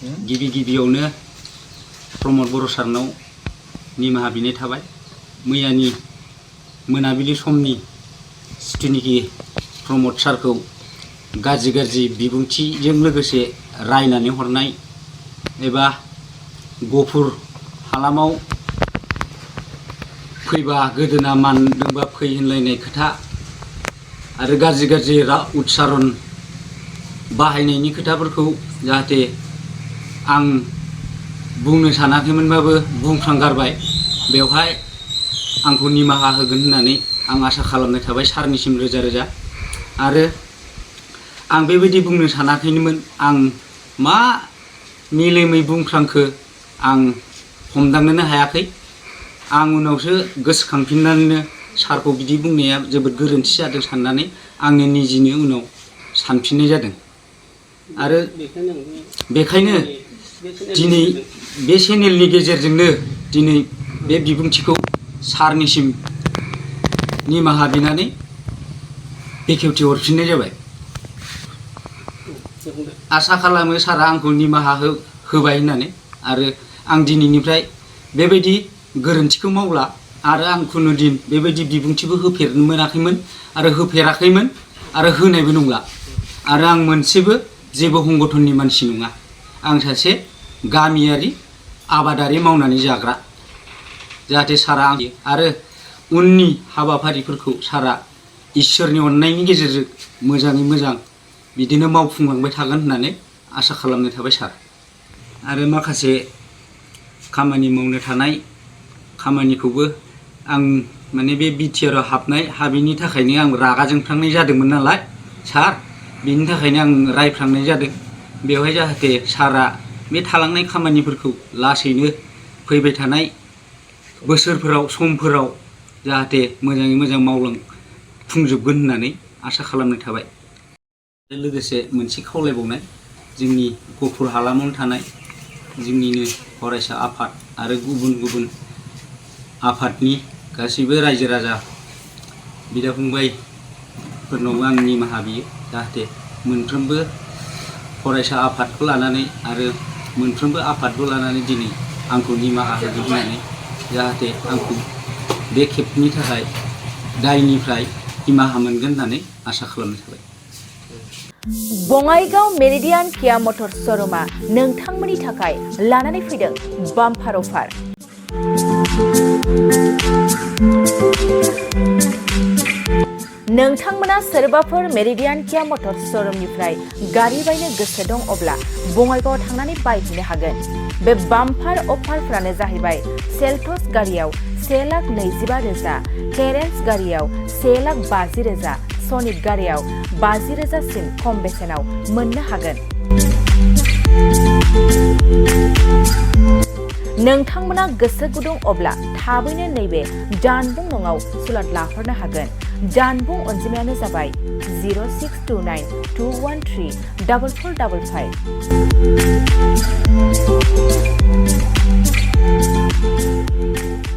गिबियावनो रमत बर' सारनाव निमाहा बिनाय थाबाय। मैयानि मोनाबिलि समनि जिथुनिखि प्रमद सारखौ गाज्रि बिबुंथिजों लोगोसे रायनानै हरनाय एबा गफुर हालामाव फैबा गोदोना मानदोंबा फै होनलायनाय खोथा आरो गाज्रि उच्चारण बाहायनायनि खोथाफोरखौ जाहाथे आं बुंनो सानाखैमोनबाबो बुंफ्रांगारबाय। बेवहाय आंखौ निमाहा होगोन होननानै आं आसा खालामनाय थाबाय सारनिसिम रोजा आरो आं बेबायदि बुंनो सानाखैमोन। आं मा मेलेमै बुंफ्रांखो आं हमदांनोनो हायाखै। आं उनावसो गोसोखांफिननानैनो सारखौ बिदि बुंनाया जोबोद गोरोन्थि जादों साननानै आंनो निजिनो उनाव सानफिननाय जादों आरो बेखायनो दिनै बे चेनेलनि गेजेरजोंनो दिनै बे बिबुंथिखौ सारनिसिम निमाहा बिनानै बेखेवथि हरफिननाय जाबाय। आसा खालामो सारा आंखौ निमाहा होबाय होननानै आरो आं दिनैनिफ्राय बेबायदि गोरोन्थिखौ मावला आरो आं खुनु दिन बेबायदि बिबुंथिबो होफेरनो मोनाखैमोन आरो होफेराखैमोन आरो होनायबो नंला आरो आं मोनसेबो जेबो संगठननि मानसि नङा। आं सासे गामियारि आबादारि मावनानै जाग्रा। जाहाथे सारा आरो उननि हाबाफारिफोरखौ सारा इसोरनि अननायनि गेजेरजों मोजाङै मोजां बिदिनो मावफुंलांबाय थागोन होननानै आसा खालामनाय थाबाय सार। आरो माखासे खामानि मावनो थानाय खामानिखौबो आं माने बे बिटिआर हाबनाय हाबिनि थाखायनो आं रागा जोंफ्लांनाय जादोंमोन नालाय सार, बिनि थाखायनो आं रायफ्लांनाय जादों। बेवहाय जाहाथे सारा बे थालांनाय खामानिफोरखौ लासैनो फैबाय थानाय बोसोरफोराव समफोराव जाहाथे मोजाङै मोजां मावफुंजोबगोन होननानै आसा खालामनाय थाबाय। लोगोसे मोनसे खावलायबावनाय, जोंनि गफुर हालामावनो थानाय जोंनिनो फरायसा आफाद आरो गुबुन आफादनि गासैबो रायजो राजा बिदा फंबायफोरनावबो आं निमाहा बियो। जाहाथे मोनफ्रोमबो फरायसा आफादखौ लानानै आरो मोनफ्रोमबो आफादखौ लानानै दिनै आंखौ निमाहा होगोन होननानै जाहाथे आंखौ बे खेबनि थाखाय दायनिफ्राय निमाहा मोनगोन होननानै आसा खालामनाय थाबाय। बङाइगाव मेरिडियान किया मटर श'रुमा नोंथांमोननि थाखाय लानानै फैदों बाम्पार अफार। नोंथांमोना सोरबाफोर मेरिडियान किया मटर श'रुमनिफ्राय गारि बायनो गोसो दं अब्ला बङाइगावआव थांनानै बायहैनो हागोन। बे बाम्पार अफारफ्रानो जाहैबाय सेल्टस गारियाव 1,25,000, टेरेन्स गारियाव 1,50,000, सनिक गारियाव 50,000 सिम खम बेसेनाव मोननो हागोन। नोंथांमोना गोसो गुदुं अब्ला थाबैनो नैबे जानबुं नङाव सुलाद लाहरनो हागोन। जानबुं अनजिमायानो जाबाय 0629 213 4455।